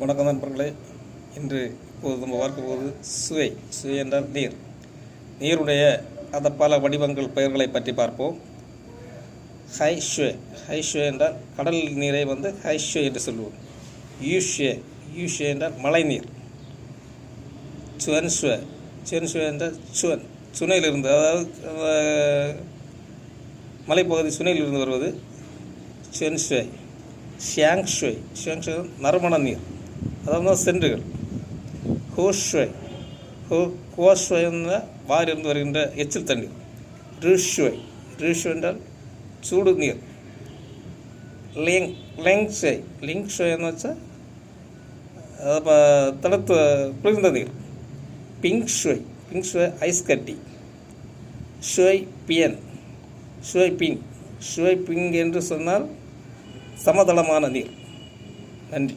வணக்கம் நண்பர்களே. இப்போது நம்ம பார்க்க போவது சுவை என்றால் நீருடைய அந்த பல வடிவங்கள் பெயர்களை பற்றி பார்ப்போம். ஹைஷ்வே என்றால் கடல் நீரை ஹைஷ்வே என்று சொல்லுவோம். யூஷ்வே என்றால் மழை நீர். சுவன்ஷ்வே என்றால் சுனையிலிருந்து, அதாவது மலைப்பகுதி சுனையிலிருந்து வருவது சுவன்ஷ்வே. ஷியாங்ஷ்வே நறுமண நீர், அதாவது சென்றுகள். ஹோஷ்வே வாயிலிருந்து வருகின்ற எச்சில் தண்ணீர். ரீஷ்வே என்றால் சூடு நீர். லிங்க்ஷ்வே வச்சால் தடுத்து குளிர்ந்த நீர். பிங்க்ஷ்வே ஐஸ் கட்டி. ஷுவை பிங் என்று சொன்னால் சமதளமான நீர். நன்றி.